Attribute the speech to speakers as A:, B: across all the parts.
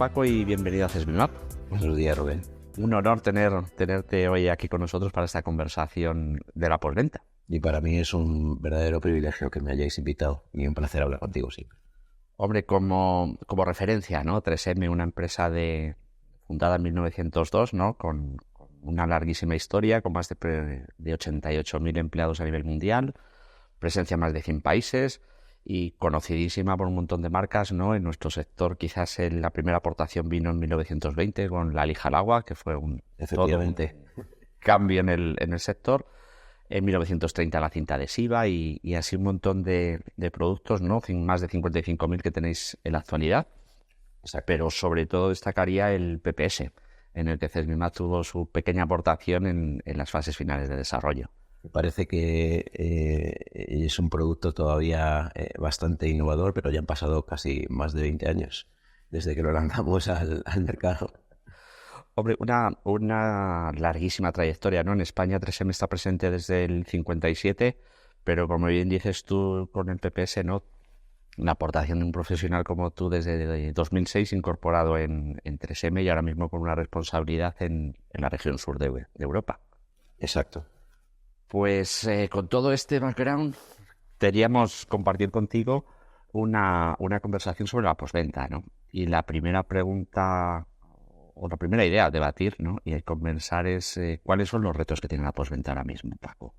A: Paco, y bienvenido a CESBIMAP.
B: Buenos días, Rubén.
A: Un honor tenerte hoy aquí con nosotros para esta conversación de la postventa.
B: Y para mí es un verdadero privilegio que me hayáis invitado y un placer hablar contigo siempre.
A: Hombre, como referencia, ¿no? 3M, una empresa fundada en 1902, ¿no? Con una larguísima historia, con más de 88.000 empleados a nivel mundial, presencia en más de 100 países y conocidísima por un montón de marcas, ¿no? En nuestro sector quizás la primera aportación vino en 1920 con la lija al agua, que fue
B: Efectivamente.
A: todo un cambio en el sector. En 1930 la cinta adhesiva y así un montón de productos, ¿no? Más de 55.000 que tenéis en la actualidad.
B: Exacto.
A: Pero sobre todo destacaría el PPS, en el que CESBIMAP tuvo su pequeña aportación en las fases finales de desarrollo.
B: Me parece que es un producto todavía bastante innovador, pero ya han pasado casi más de 20 años desde que lo lanzamos al mercado.
A: Hombre, una larguísima trayectoria, ¿no? En España 3M está presente desde el 57, pero como bien dices tú con el PPS, ¿no? La aportación de un profesional como tú desde 2006 incorporado en 3M y ahora mismo con una responsabilidad en la región sur de Europa.
B: Exacto.
A: Pues con todo este background queríamos compartir contigo una conversación sobre la postventa, ¿no? Y la primera pregunta o la primera idea a debatir, ¿no? Y a conversar es ¿cuáles son los retos que tiene la postventa ahora mismo, Paco?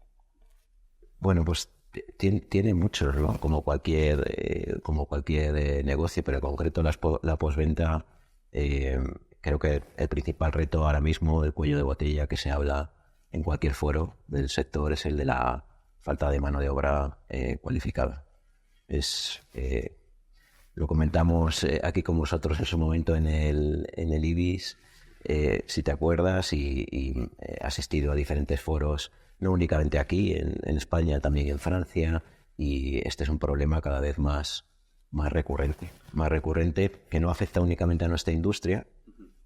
B: Bueno, pues tiene muchos, ¿no? Como cualquier negocio, pero en concreto la postventa, creo que el principal reto ahora mismo, el cuello de botella que se habla en cualquier foro del sector, es el de la falta de mano de obra cualificada. Lo comentamos aquí con vosotros en su momento en el IBIS, si te acuerdas, y he asistido a diferentes foros, no únicamente aquí, en España, también en Francia, y este es un problema cada vez más recurrente, que no afecta únicamente a nuestra industria,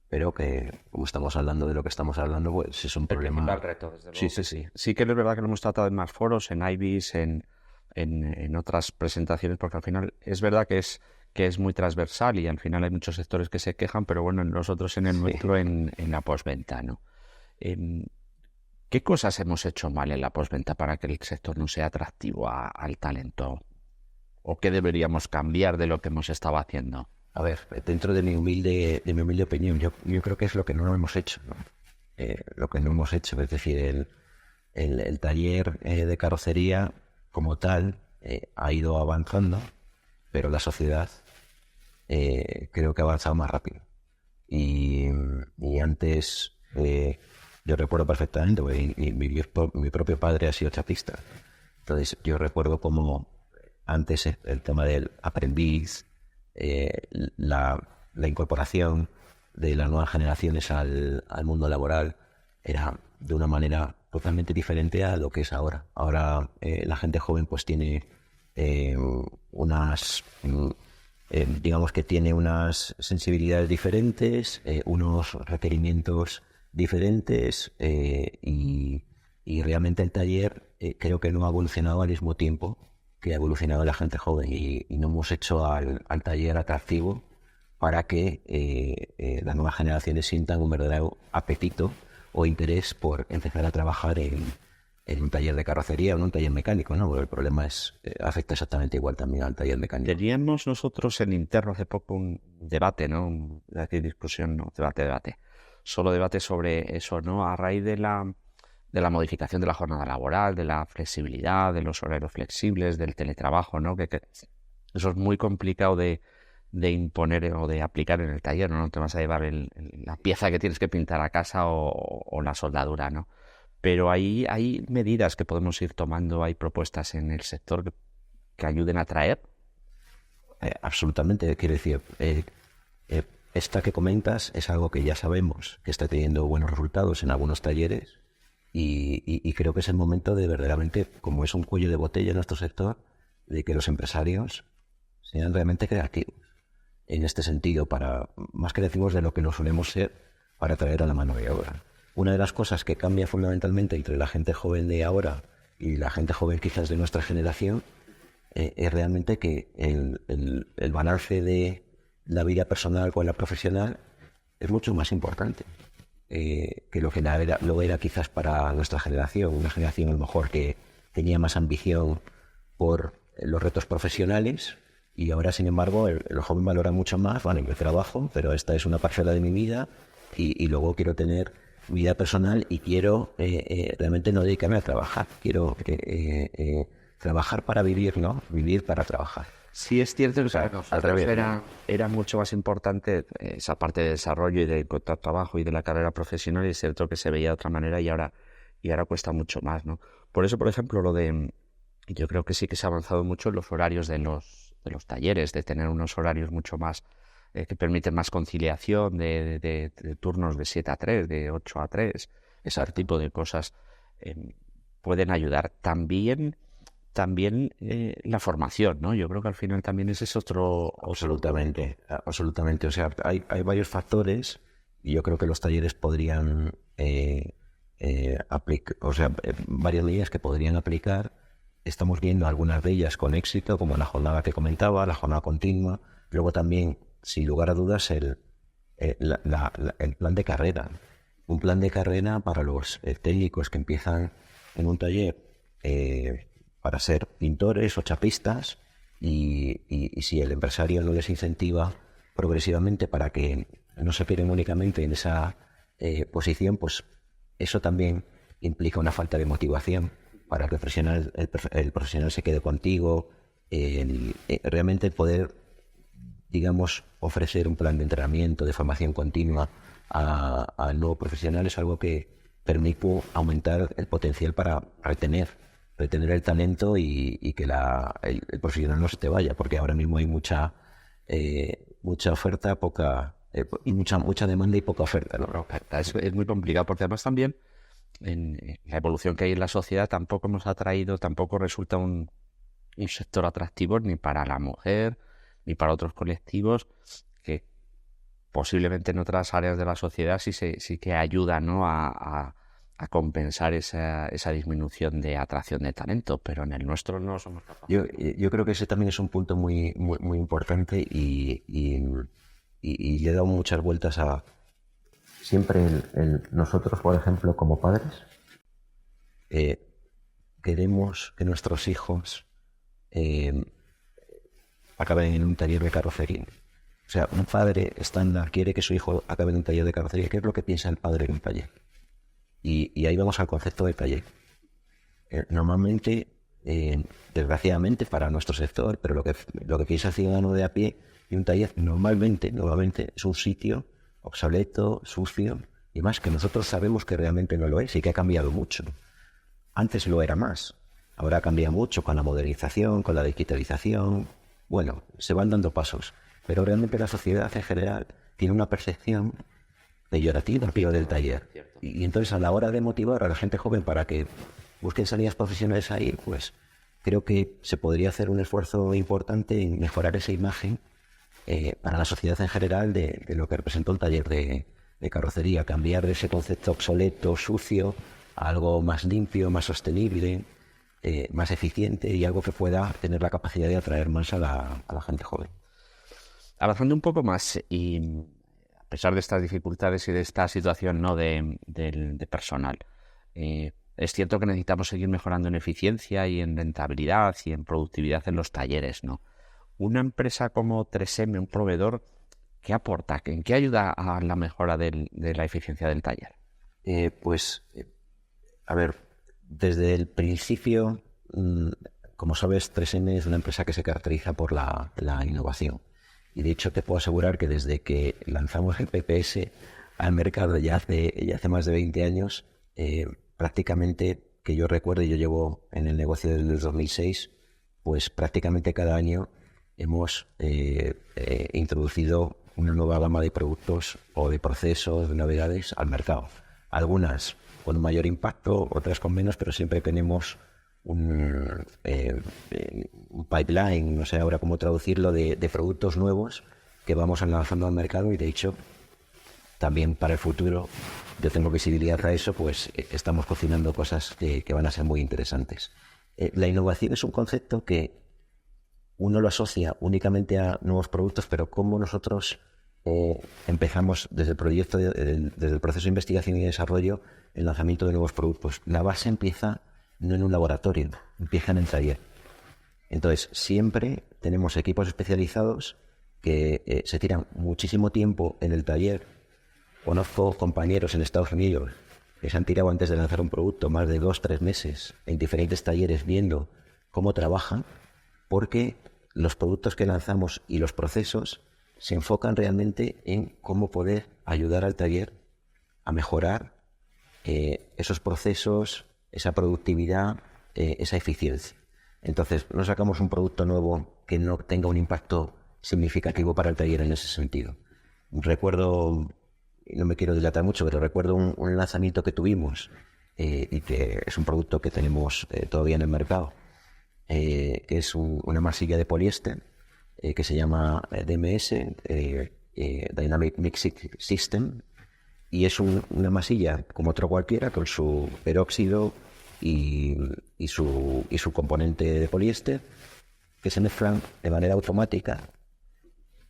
B: pero que, como estamos hablando de lo que estamos hablando, pues es un problema.
A: El reto, desde luego. Sí. Sí que es verdad que lo hemos tratado en más foros, en IBIS, en otras presentaciones, porque al final es verdad que es muy transversal y al final hay muchos sectores que se quejan, pero bueno, nosotros en el nuestro, en la postventa, ¿no? ¿Qué cosas hemos hecho mal en la postventa para que el sector no sea atractivo al talento? ¿O qué deberíamos cambiar de lo que hemos estado haciendo?
B: A ver, dentro de mi humilde opinión, yo creo que es lo que no hemos hecho, ¿no? Lo que no hemos hecho, es decir, el taller de carrocería como tal ha ido avanzando, pero la sociedad creo que ha avanzado más rápido. Y antes, yo recuerdo perfectamente, porque mi propio padre ha sido chapista. Entonces yo recuerdo como antes el tema del aprendiz, la incorporación de las nuevas generaciones al mundo laboral era de una manera totalmente diferente a lo que es ahora. Ahora la gente joven pues tiene digamos que tiene unas sensibilidades diferentes, unos requerimientos diferentes y realmente el taller creo que no ha evolucionado al mismo tiempo que ha evolucionado la gente joven y no hemos hecho al taller atractivo para que las nuevas generaciones sientan un verdadero apetito o interés por empezar a trabajar en un taller de carrocería o en un taller mecánico, ¿no? Porque el problema afecta exactamente igual también al taller mecánico.
A: Teníamos nosotros en interno hace poco un debate, ¿no? Discusión, no, debate. Solo debate sobre eso, ¿no? A raíz de la modificación de la jornada laboral, de la flexibilidad, de los horarios flexibles, del teletrabajo, ¿no? Que eso es muy complicado de imponer o de aplicar en el taller, ¿no? No te vas a llevar la pieza que tienes que pintar a casa o la soldadura, ¿no? Pero hay medidas que podemos ir tomando, hay propuestas en el sector que ayuden a atraer.
B: Absolutamente, quiero decir, esta que comentas es algo que ya sabemos que está teniendo buenos resultados en algunos talleres y creo que es el momento de verdaderamente, como es un cuello de botella en nuestro sector, de que los empresarios sean realmente creativos en este sentido, más creativos de lo que lo solemos ser para atraer a la mano de obra. Una de las cosas que cambia fundamentalmente entre la gente joven de ahora y la gente joven quizás de nuestra generación es realmente que el balance de la vida personal con la profesional es mucho más importante que lo era quizás para nuestra generación, una generación a lo mejor que tenía más ambición por los retos profesionales, y ahora, sin embargo, el joven valora mucho más, vale, yo trabajo, pero esta es una parcela de mi vida, y luego quiero tener vida personal y quiero realmente no dedicarme a trabajar, quiero trabajar para vivir, ¿no? Vivir para trabajar.
A: Sí, es cierto que
B: Al revés,
A: era mucho más importante esa parte de desarrollo y de encontrar trabajo y de la carrera profesional, y es cierto que se veía de otra manera y ahora cuesta mucho más, ¿no? Por eso, por ejemplo, yo creo que sí que se ha avanzado mucho en los horarios de los talleres, de tener unos horarios mucho más que permiten más conciliación de turnos de 7 a 3, de 8 a 3, ese tipo de cosas pueden ayudar. También la formación, ¿no? Yo creo que al final también ese es otro...
B: Absolutamente, absolutamente. O sea, hay varios factores y yo creo que los talleres podrían aplicar, o sea, varias medidas que podrían aplicar. Estamos viendo algunas de ellas con éxito, como la jornada que comentaba, la jornada continua. Luego también, sin lugar a dudas, el plan de carrera. Un plan de carrera para los técnicos que empiezan en un taller para ser pintores o chapistas, y si el empresario no les incentiva progresivamente para que no se queden únicamente en esa posición, pues eso también implica una falta de motivación para que el profesional se quede contigo. Realmente poder, digamos, ofrecer un plan de entrenamiento, de formación continua al nuevo profesional es algo que permite aumentar el potencial para retener el talento y que el profesional no se te vaya, porque ahora mismo hay mucha oferta, y mucha demanda y poca oferta, ¿no?
A: Es muy complicado, porque además también en la evolución que hay en la sociedad tampoco resulta un sector atractivo ni para la mujer ni para otros colectivos que posiblemente en otras áreas de la sociedad sí que ayudan, ¿no? a compensar esa disminución de atracción de talento, pero en el nuestro no somos capaces.
B: Yo creo que ese también es un punto muy, muy, muy importante, y le he dado muchas vueltas a siempre nosotros, por ejemplo, como padres, queremos que nuestros hijos acaben en un taller de carrocería. O sea, un padre estándar quiere que su hijo acabe en un taller de carrocería. ¿Qué es lo que piensa el padre en un taller? Y ahí vamos al concepto de taller. Normalmente, desgraciadamente para nuestro sector, pero lo que piensa el ciudadano de a pie, y un taller normalmente es un sitio obsoleto, sucio y más, que nosotros sabemos que realmente no lo es y que ha cambiado mucho. Antes lo era más, ahora cambia mucho con la modernización, con la digitalización. Bueno, se van dando pasos, pero realmente la sociedad en general tiene una percepción peyorativa del taller. Y entonces, a la hora de motivar a la gente joven para que busquen salidas profesionales ahí, pues creo que se podría hacer un esfuerzo importante en mejorar esa imagen para la sociedad en general de lo que representó el taller de carrocería, cambiar de ese concepto obsoleto, sucio, a algo más limpio, más sostenible, más eficiente, y algo que pueda tener la capacidad de atraer más a la gente joven.
A: Avanzando un poco más, y a pesar de estas dificultades y de esta situación, ¿no? de personal, es cierto que necesitamos seguir mejorando en eficiencia y en rentabilidad y en productividad en los talleres, ¿no? Una empresa como 3M, un proveedor, ¿qué aporta? ¿En qué ayuda a la mejora de la eficiencia del taller?
B: A ver, desde el principio, como sabes, 3M es una empresa que se caracteriza por la innovación. Y de hecho te puedo asegurar que desde que lanzamos el PPS al mercado ya hace más de 20 años, prácticamente, que yo recuerde, yo llevo en el negocio desde el 2006, pues prácticamente cada año hemos introducido una nueva gama de productos o de procesos, de novedades al mercado. Algunas con un mayor impacto, otras con menos, pero siempre tenemos un pipeline, no sé ahora cómo traducirlo, de productos nuevos que vamos lanzando al mercado, y de hecho también para el futuro, yo tengo visibilidad a eso, pues estamos cocinando cosas que van a ser muy interesantes. La innovación es un concepto que uno lo asocia únicamente a nuevos productos, pero cómo nosotros empezamos desde el proyecto, desde el proceso de investigación y desarrollo, el lanzamiento de nuevos productos. La base empieza no en un laboratorio, empieza en el taller. Entonces, siempre tenemos equipos especializados que se tiran muchísimo tiempo en el taller. Conozco compañeros en Estados Unidos que se han tirado antes de lanzar un producto más de 2-3 meses en diferentes talleres viendo cómo trabajan, porque los productos que lanzamos y los procesos se enfocan realmente en cómo poder ayudar al taller a mejorar esos procesos, esa productividad, esa eficiencia. Entonces, no sacamos un producto nuevo que no tenga un impacto significativo para el taller en ese sentido. Recuerdo, no me quiero dilatar mucho, pero recuerdo un lanzamiento que tuvimos y que es un producto que tenemos todavía en el mercado, que es una masilla de poliéster que se llama DMS, Dynamic Mixing System, y es una masilla como otra cualquiera con su peróxido y su componente de poliéster que se mezclan de manera automática.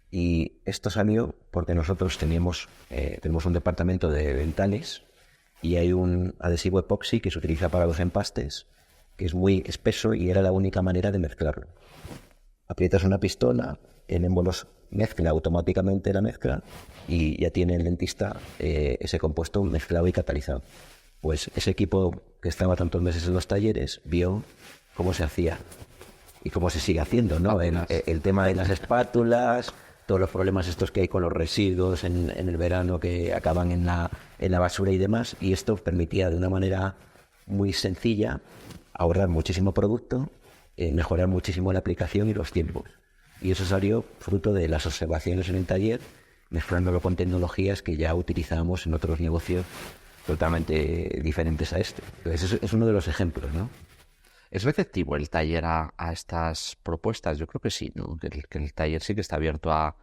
B: Y esto salió porque nosotros tenemos un departamento de dentales y hay un adhesivo epoxi que se utiliza para los empastes, que es muy espeso y era la única manera de mezclarlo. Aprietas una pistola, el émbolos mezcla automáticamente la mezcla y ya tiene el dentista ese compuesto mezclado y catalizado. Pues ese equipo que estaba tantos meses en los talleres vio cómo se hacía y cómo se sigue haciendo, ¿no? El tema de las espátulas, todos los problemas estos que hay con los residuos en el verano que acaban en la basura y demás, y esto permitía de una manera muy sencilla ahorrar muchísimo producto, mejorar muchísimo la aplicación y los tiempos. Y eso salió fruto de las observaciones en el taller, mezclándolo con tecnologías que ya utilizábamos en otros negocios totalmente diferentes a este. Entonces, es uno de los ejemplos, ¿no?
A: ¿Es receptivo el taller a estas propuestas? Yo creo que sí, ¿no? Que el taller sí que está abierto a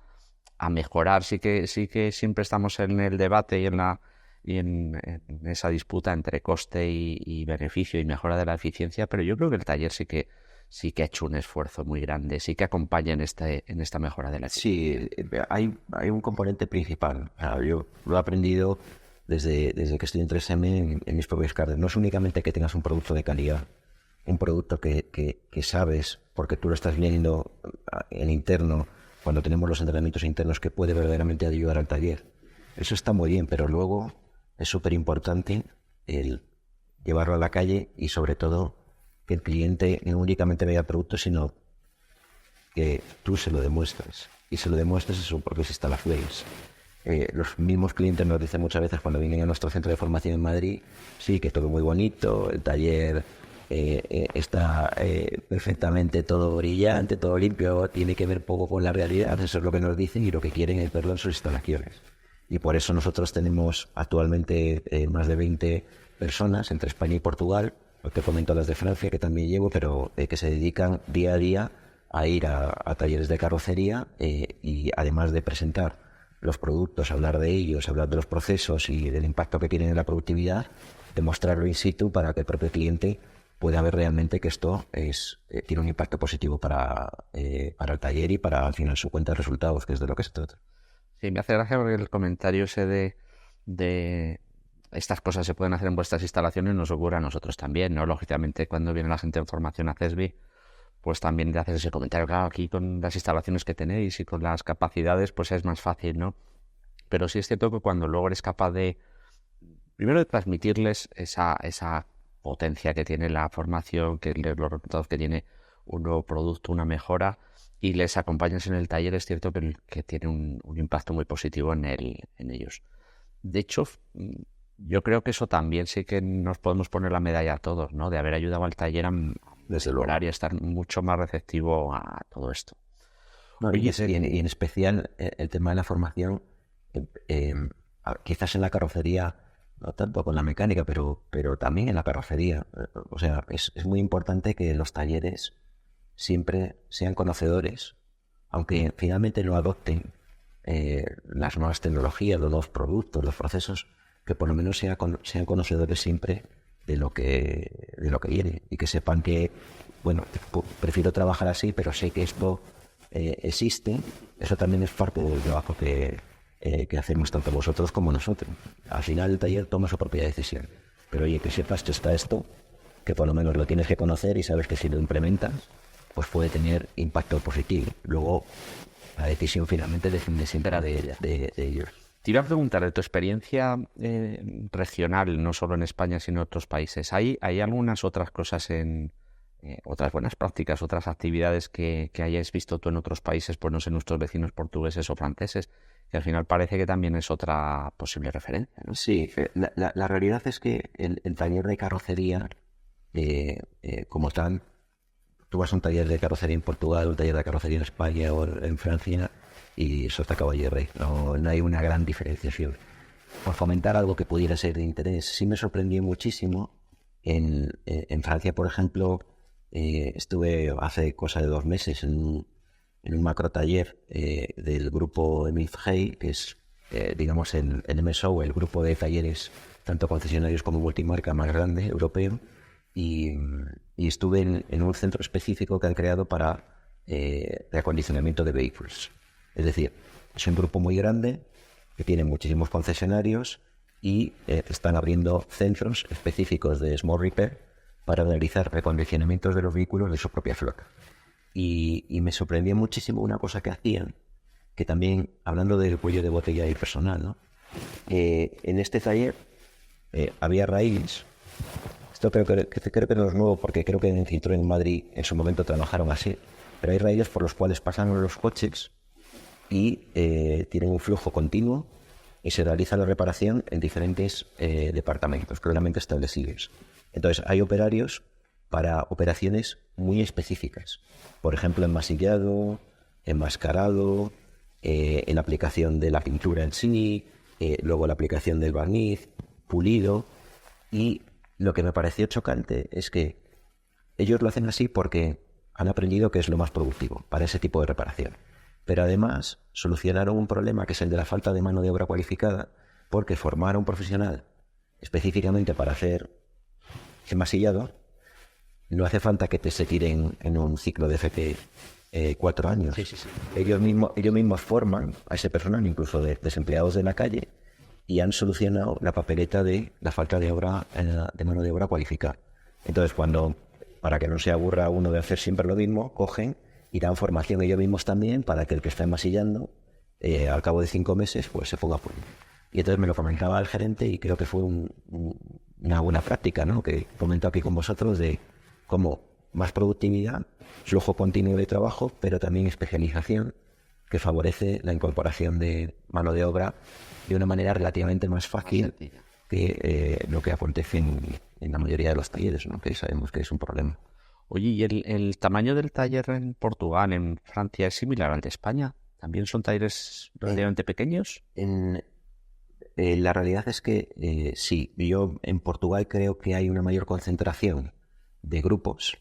A: mejorar, sí que siempre estamos en el debate y en esa disputa entre coste y beneficio y mejora de la eficiencia, pero yo creo que el taller sí que ha hecho un esfuerzo muy grande, sí que acompaña en esta mejora de la eficiencia.
B: Sí, hay un componente principal. Yo lo he aprendido desde que estoy en 3M en mis propios carnes. No es únicamente que tengas un producto de calidad, un producto que sabes, porque tú lo estás viendo en interno, cuando tenemos los entrenamientos internos, que puede verdaderamente ayudar al taller. Eso está muy bien, pero luego es súper importante el llevarlo a la calle y sobre todo que el cliente no únicamente vea el producto, sino que tú se lo demuestres. Y se lo demuestres en sus propias instalaciones. Los mismos clientes nos dicen muchas veces cuando vienen a nuestro centro de formación en Madrid, sí, que es todo muy bonito, el taller está perfectamente todo brillante, todo limpio, tiene que ver poco con la realidad. Eso es lo que nos dicen y lo que quieren es verlo en sus instalaciones. Y por eso nosotros tenemos actualmente más de 20 personas entre España y Portugal, te comento las de Francia que también llevo, pero que se dedican día a día a ir a talleres de carrocería y además de presentar los productos, hablar de ellos, hablar de los procesos y del impacto que tienen en la productividad, demostrarlo in situ para que el propio cliente pueda ver realmente que esto tiene un impacto positivo para el taller y para al final su cuenta de resultados, que es de lo que se trata.
A: Sí, me hace gracia porque el comentario ese de estas cosas se pueden hacer en vuestras instalaciones nos ocurre a nosotros también, ¿no? Lógicamente, cuando viene la gente en formación a CESBI, pues también te haces ese comentario, claro, aquí con las instalaciones que tenéis y con las capacidades, pues es más fácil, ¿no? Pero sí es cierto que cuando luego eres capaz primero de transmitirles esa potencia que tiene la formación, los resultados que tiene un nuevo producto, una mejora, y les acompañas en el taller, es cierto que tiene un impacto muy positivo en ellos. De hecho, yo creo que eso también sí que nos podemos poner la medalla a todos, ¿no? De haber ayudado al taller a mejorar y a estar mucho más receptivo a todo esto.
B: No, y en especial el tema de la formación, quizás en la carrocería, no tanto con la mecánica, pero también en la carrocería. O sea, es muy importante que los talleres siempre sean conocedores, aunque finalmente no adopten las nuevas tecnologías, los nuevos productos, los procesos, que por lo menos sean conocedores siempre de lo que viene, y que sepan que, bueno, prefiero trabajar así, pero sé que esto existe. Eso también es parte del trabajo que hacemos tanto vosotros como nosotros. Al final el taller toma su propia decisión, pero oye, que sepas que está esto, que por lo menos lo tienes que conocer y sabes que si lo implementas, pues puede tener impacto positivo. Luego la decisión finalmente depende siempre de ellos.
A: Te iba a preguntar de tu experiencia regional, no solo en España, sino en otros países. ¿Hay algunas otras cosas otras buenas prácticas, otras actividades que hayáis visto tú en otros países, pues no sé, nuestros vecinos portugueses o franceses, que al final parece que también es otra posible referencia, ¿no?
B: Sí, la realidad es que el taller de carrocería, como tal, tú vas a un taller de carrocería en Portugal, un taller de carrocería en España o en Francia, y eso está caballo de rey. No hay una gran diferenciación. Por fomentar algo que pudiera ser de interés, sí me sorprendió muchísimo. En Francia, por ejemplo, estuve hace cosa de 2 meses en un macro taller del grupo MIFG, que es, digamos, el MSO, el grupo de talleres, tanto concesionarios como multimarca más grande, europeo, y estuve en un centro específico que han creado para reacondicionamiento de vehículos. Es decir, es un grupo muy grande que tiene muchísimos concesionarios y están abriendo centros específicos de Small Repair para realizar recondicionamientos de los vehículos de su propia flota. Y me sorprendió muchísimo una cosa que hacían, que también, hablando del cuello de botella y personal, ¿no? En este taller había raíles. Esto creo que no es nuevo, porque creo que en Citroën en Madrid en su momento trabajaron así, pero hay raíles por los cuales pasan los coches y tienen un flujo continuo y se realiza la reparación en diferentes departamentos claramente establecidos. Entonces hay operarios para operaciones muy específicas, por ejemplo enmasillado, enmascarado, en la aplicación de la pintura en sí, luego la aplicación del barniz, pulido. Y lo que me pareció chocante es que ellos lo hacen así porque han aprendido que es lo más productivo para ese tipo de reparación. Pero además solucionaron un problema, que es el de la falta de mano de obra cualificada, porque formar a un profesional específicamente para hacer enmasillado no hace falta que se tiren en un ciclo de FP 4 años.
A: Sí.
B: Ellos mismos forman a ese personal, incluso de desempleados de la calle, y han solucionado la papeleta de la falta de mano de obra cualificada. Entonces, para que no se aburra uno de hacer siempre lo mismo, cogen y dan formación ellos mismos también para que el que está enmasillando, al cabo de 5 meses, pues se ponga a punto. Y entonces me lo comentaba el gerente y creo que fue una buena práctica, ¿no?, que comento aquí con vosotros, de cómo más productividad, flujo continuo de trabajo, pero también especialización, que favorece la incorporación de mano de obra de una manera relativamente más fácil que lo que acontece en la mayoría de los talleres, ¿no?, que sabemos que es un problema.
A: Oye, ¿y el tamaño del taller en Portugal, en Francia, es similar al de España? ¿También son talleres relativamente pequeños?
B: La realidad es que sí. Yo en Portugal creo que hay una mayor concentración de grupos.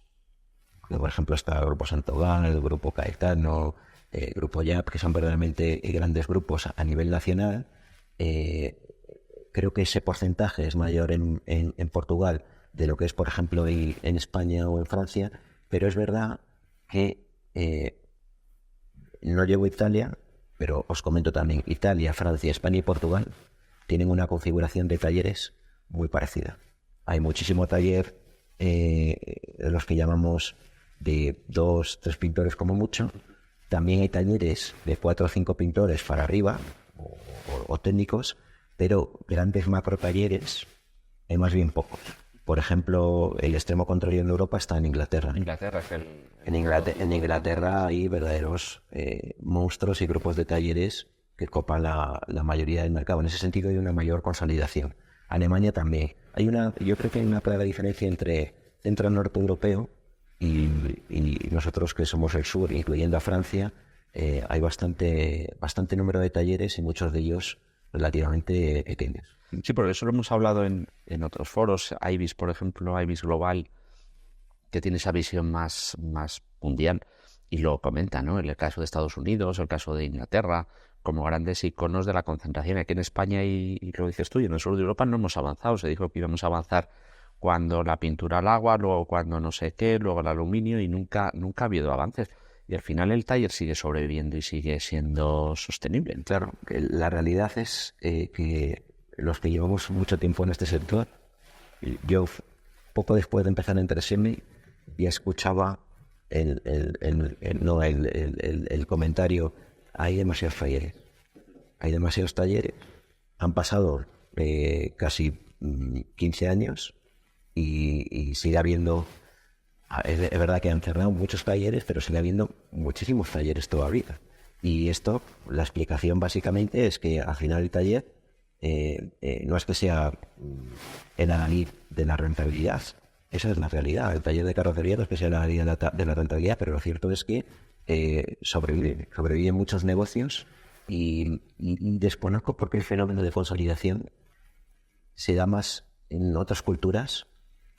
B: Por ejemplo, está el Grupo Santogal, el Grupo Caetano, el Grupo YAP, que son verdaderamente grandes grupos a nivel nacional. Creo que ese porcentaje es mayor en Portugal de lo que es, por ejemplo, en España o en Francia, pero es verdad que no llevo Italia, pero os comento también, Italia, Francia, España y Portugal tienen una configuración de talleres muy parecida. Hay muchísimo taller, los que llamamos de 2, 3 pintores como mucho. También hay talleres de 4 o 5 pintores para arriba, o técnicos, pero grandes macro talleres hay más bien pocos. Por ejemplo, el extremo contrario en Europa está en Inglaterra.
A: Inglaterra es
B: En Inglaterra hay verdaderos monstruos y grupos de talleres que copan la mayoría del mercado. En ese sentido hay una mayor consolidación. Alemania también. Yo creo que hay una clara diferencia entre centro y norte europeo y nosotros, que somos el sur, incluyendo a Francia. Hay bastante número de talleres y muchos de ellos relativamente pequeños.
A: Sí, por eso lo hemos hablado en otros foros. IBIS, por ejemplo, IBIS Global, que tiene esa visión más mundial, y lo comenta, ¿no?, en el caso de Estados Unidos, el caso de Inglaterra, como grandes iconos de la concentración. Aquí en España, y lo dices tú, y en el sur de Europa no hemos avanzado. Se dijo que íbamos a avanzar cuando la pintura al agua, luego cuando no sé qué, luego el aluminio, y nunca ha habido avances. Y al final el taller sigue sobreviviendo y sigue siendo sostenible.
B: Claro, que la realidad es que los que llevamos mucho tiempo en este sector, yo poco después de empezar en 3M ya escuchaba el comentario: hay demasiados talleres, han pasado casi 15 años y sigue habiendo, es verdad que han cerrado muchos talleres, pero sigue habiendo muchísimos talleres todavía. Y esto, la explicación básicamente es que al final el taller no es que sea el adalid de la rentabilidad. Esa es la realidad. El taller de carrocería no es que sea el adalid de la rentabilidad, pero lo cierto es que sobreviven muchos negocios y desconozco por qué el fenómeno de consolidación se da más en otras culturas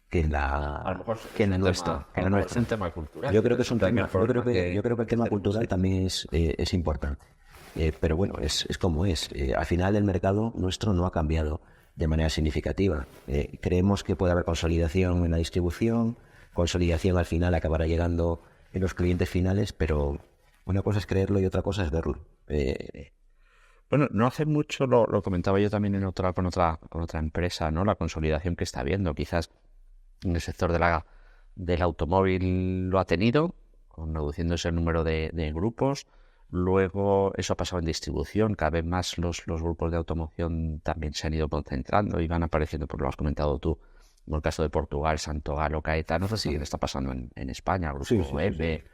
B: que en la nuestra.
A: Es un tema cultural.
B: Yo creo que es un tema. Yo creo que el tema cultural también es importante. Pero bueno, es como es. Al final el mercado nuestro no ha cambiado de manera significativa. Creemos que puede haber consolidación en la distribución, consolidación al final acabará llegando en los clientes finales, pero una cosa es creerlo y otra cosa es verlo.
A: Bueno, no hace mucho lo comentaba yo también con otra empresa, ¿no? La consolidación que está habiendo. Quizás en el sector del automóvil lo ha tenido, reduciéndose el número de grupos. Luego eso ha pasado en distribución. Cada vez más los grupos de automoción también se han ido concentrando y van apareciendo, pues lo has comentado tú, en el caso de Portugal, Santogalo, Caetano. No sé si está pasando en España, Grupo EVE,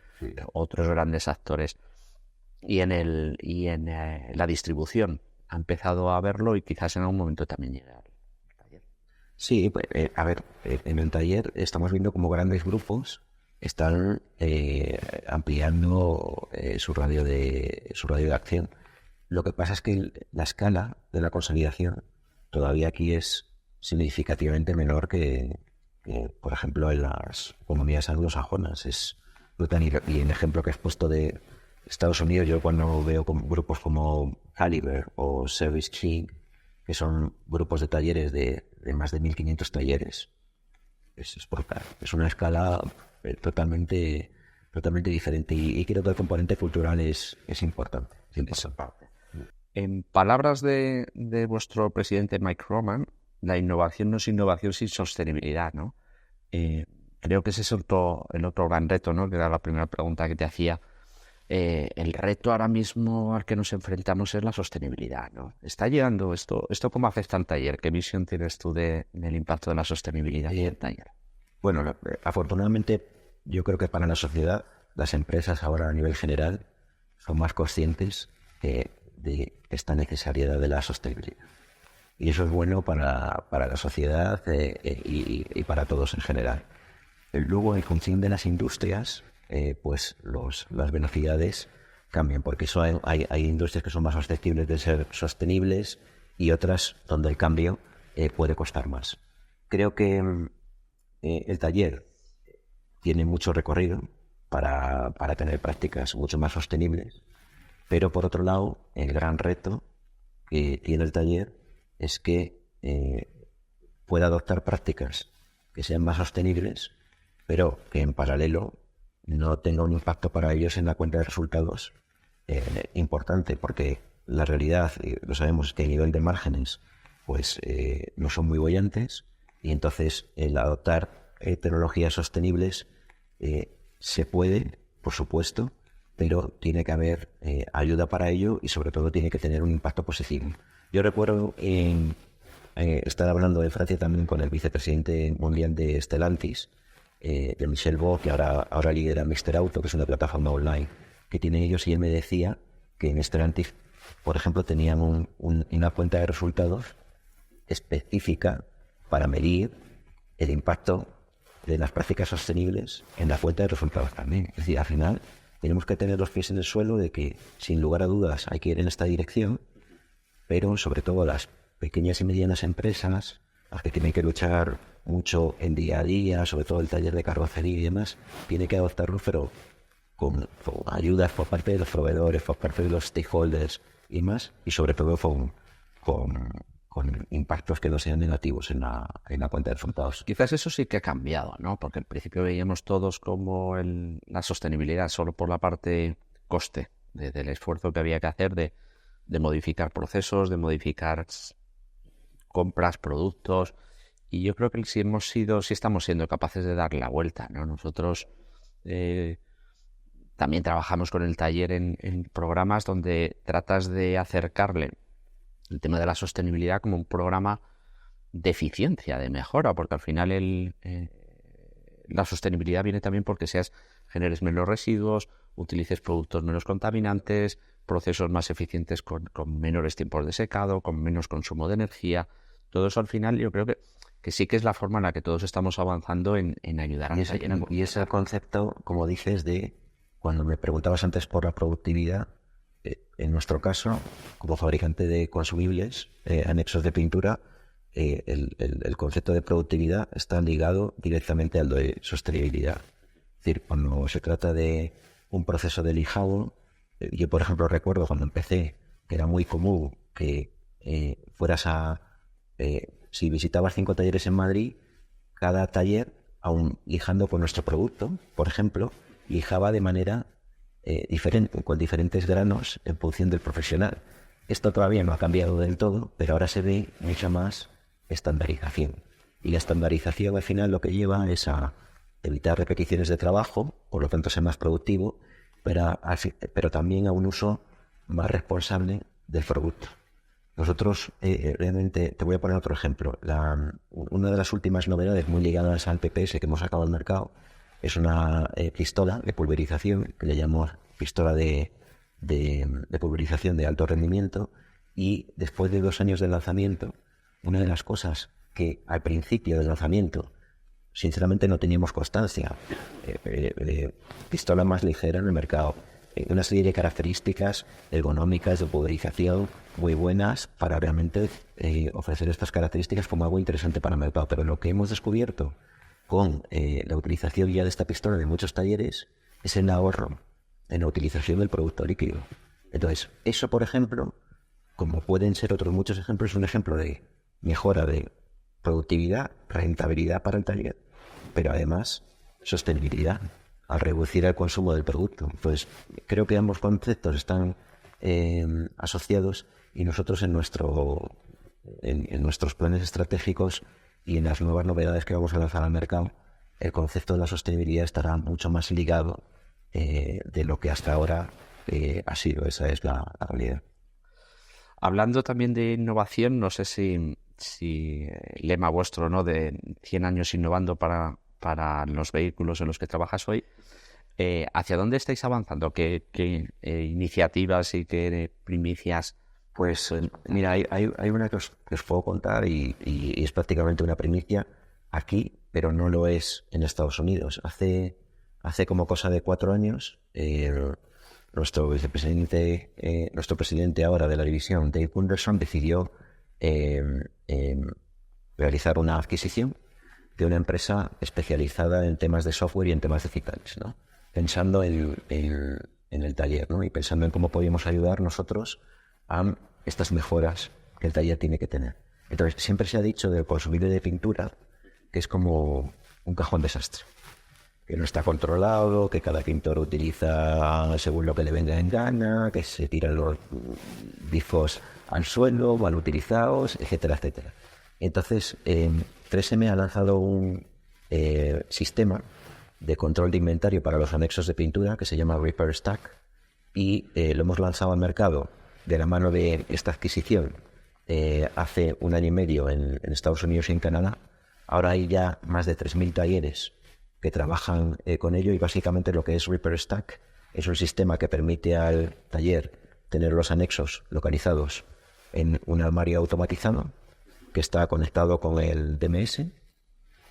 A: otros grandes actores. Y en la distribución ha empezado a verlo y quizás en algún momento también llegue al taller.
B: Sí, pues, a ver, en el taller estamos viendo como grandes grupos están ampliando su radio de acción. Lo que pasa es que la escala de la consolidación todavía aquí es significativamente menor que por ejemplo, en las comunidades anglosajonas. Es brutal. Y el ejemplo que has puesto de Estados Unidos, yo cuando veo grupos como Caliber o Service King, que son grupos de talleres de más de 1.500 talleres, es brutal. Es una escala totalmente diferente y creo que el componente cultural es importante.
A: En palabras de vuestro presidente Mike Roman, la innovación no es innovación sin sostenibilidad, ¿no? Creo que ese es el otro gran reto, ¿no? Que era la primera pregunta que te hacía. El reto ahora mismo al que nos enfrentamos es la sostenibilidad, ¿no? ¿Está llegando esto cómo afecta al taller? ¿Qué visión tienes tú del impacto de la sostenibilidad en el taller?
B: Bueno, afortunadamente yo creo que para la sociedad, las empresas ahora a nivel general son más conscientes de esta necesidad de la sostenibilidad. Y eso es bueno para la sociedad y para todos en general. Luego, en función de las industrias, pues las velocidades cambian, porque eso hay industrias que son más susceptibles de ser sostenibles y otras donde el cambio puede costar más. Creo que el taller tiene mucho recorrido para tener prácticas mucho más sostenibles, pero por otro lado, el gran reto que tiene el taller es que pueda adoptar prácticas que sean más sostenibles, pero que en paralelo no tenga un impacto para ellos en la cuenta de resultados importante, porque la realidad, lo sabemos, es que el nivel de márgenes pues no son muy bollantes, y entonces el adoptar tecnologías sostenibles se puede, por supuesto, pero tiene que haber ayuda para ello y sobre todo tiene que tener un impacto positivo. Yo recuerdo estar hablando de Francia también con el vicepresidente mundial de Stellantis, de Michel Beau, que ahora lidera Mr. Auto, que es una plataforma online que tienen ellos, y él me decía que en Stellantis, por ejemplo, tenían una cuenta de resultados específica para medir el impacto de las prácticas sostenibles en la cuenta de resultados también. Es decir, al final tenemos que tener los pies en el suelo de que, sin lugar a dudas, hay que ir en esta dirección, pero sobre todo las pequeñas y medianas empresas, las que tienen que luchar mucho en día a día, sobre todo el taller de carrocería y demás, tiene que adoptarlo, pero con ayudas por parte de los proveedores, por parte de los stakeholders y más, y sobre todo con con impactos que no sean negativos en la cuenta de resultados.
A: Quizás eso sí que ha cambiado, ¿no? Porque al principio veíamos todos como la sostenibilidad solo por la parte coste, del esfuerzo que había que hacer de modificar procesos, de modificar compras, productos. Y yo creo que sí estamos siendo capaces de dar la vuelta, ¿no? Nosotros también trabajamos con el taller en programas donde tratas de acercarle el tema de la sostenibilidad como un programa de eficiencia, de mejora, porque al final la sostenibilidad viene también porque generes menos residuos, utilices productos menos contaminantes, procesos más eficientes con menores tiempos de secado, con menos consumo de energía. Todo eso al final yo creo que sí que es la forma en la que todos estamos avanzando en ayudar a
B: y ese concepto, como dices, de cuando me preguntabas antes por la productividad, en nuestro caso, como fabricante de consumibles, anexos de pintura, el concepto de productividad está ligado directamente al de sostenibilidad. Es decir, cuando se trata de un proceso de lijado, yo por ejemplo recuerdo cuando empecé que era muy común que si visitabas 5 talleres en Madrid, cada taller, aún lijando con nuestro producto, por ejemplo, lijaba de manera diferente, con diferentes granos en función del profesional. Esto todavía no ha cambiado del todo, pero ahora se ve mucha más estandarización. Y la estandarización al final lo que lleva es a evitar repeticiones de trabajo, por lo tanto ser más productivo, pero también a un uso más responsable del producto. Nosotros realmente, te voy a poner otro ejemplo. Una de las últimas novedades muy ligadas al PPS que hemos sacado al mercado es una pistola de pulverización que le llamamos pistola de pulverización de alto rendimiento, y después de 2 años de lanzamiento, una de las cosas que al principio del lanzamiento sinceramente no teníamos constancia, pistola más ligera en el mercado, una serie de características ergonómicas de pulverización muy buenas para realmente ofrecer estas características como algo interesante para el mercado. Pero lo que hemos descubierto con la utilización ya de esta pistola de muchos talleres es el ahorro en la utilización del producto líquido. Entonces, eso, por ejemplo, como pueden ser otros muchos ejemplos, es un ejemplo de mejora de productividad, rentabilidad para el taller, pero además sostenibilidad al reducir el consumo del producto. Entonces, creo que ambos conceptos están asociados, y nosotros en nuestros planes estratégicos y en las nuevas novedades que vamos a lanzar al mercado, el concepto de la sostenibilidad estará mucho más ligado de lo que hasta ahora ha sido. Esa es la realidad.
A: Hablando también de innovación, no sé si lema vuestro, ¿no?, de 100 años innovando para los vehículos en los que trabajas hoy, ¿hacia dónde estáis avanzando? ¿Qué iniciativas y qué primicias?
B: Pues mira, hay una que os puedo contar y es prácticamente una primicia aquí, pero no lo es en Estados Unidos. Hace como cosa de 4 años, nuestro presidente ahora de la división, Dave Gunderson, decidió realizar una adquisición de una empresa especializada en temas de software y en temas digitales, ¿no? Pensando en el taller, ¿no? Y pensando en cómo podíamos ayudar nosotros a estas mejoras que el taller tiene que tener. Entonces, siempre se ha dicho del consumible de pintura que es como un cajón desastre, que no está controlado, que cada pintor utiliza según lo que le venga en gana, que se tiran los bifos al suelo, mal utilizados, etcétera, etcétera. Entonces, 3M ha lanzado un sistema de control de inventario para los anexos de pintura que se llama Repair Stack, y lo hemos lanzado al mercado de la mano de esta adquisición hace 1 año y medio en Estados Unidos y en Canadá. Ahora hay ya más de 3.000 talleres que trabajan con ello, y básicamente lo que es Repair Stack es un sistema que permite al taller tener los anexos localizados en un armario automatizado que está conectado con el DMS,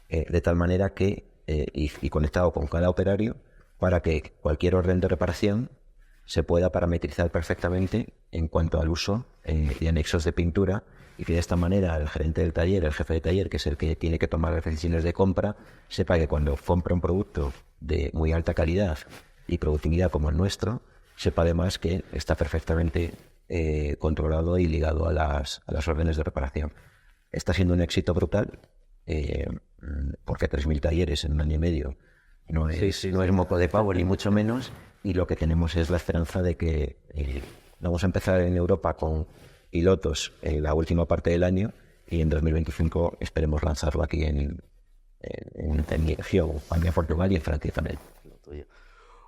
B: de tal manera que y conectado con cada operario, para que cualquier orden de reparación se pueda parametrizar perfectamente en cuanto al uso de anexos de pintura, y que de esta manera el gerente del taller, el jefe de taller, que es el que tiene que tomar las decisiones de compra, sepa que cuando compra un producto de muy alta calidad y productividad como el nuestro, sepa además que está perfectamente controlado y ligado a las órdenes de reparación. Está siendo un éxito brutal, porque 3.000 talleres en un año y medio no es moco de pavo, ni mucho menos, y lo que tenemos es la esperanza de que vamos a empezar en Europa con pilotos en la última parte del año, y en 2025 esperemos lanzarlo aquí en mi región, España, Portugal y en Francia también.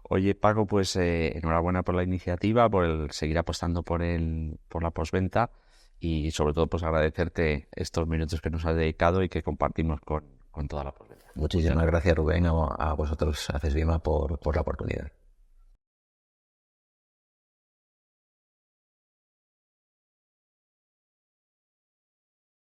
A: Oye, Paco, pues enhorabuena por la iniciativa, por el seguir apostando por la postventa, y sobre todo pues agradecerte estos minutos que nos has dedicado y que compartimos con toda la postventa.
B: Muchísimas gracias, Rubén, a vosotros, a CESBIMA, por la oportunidad.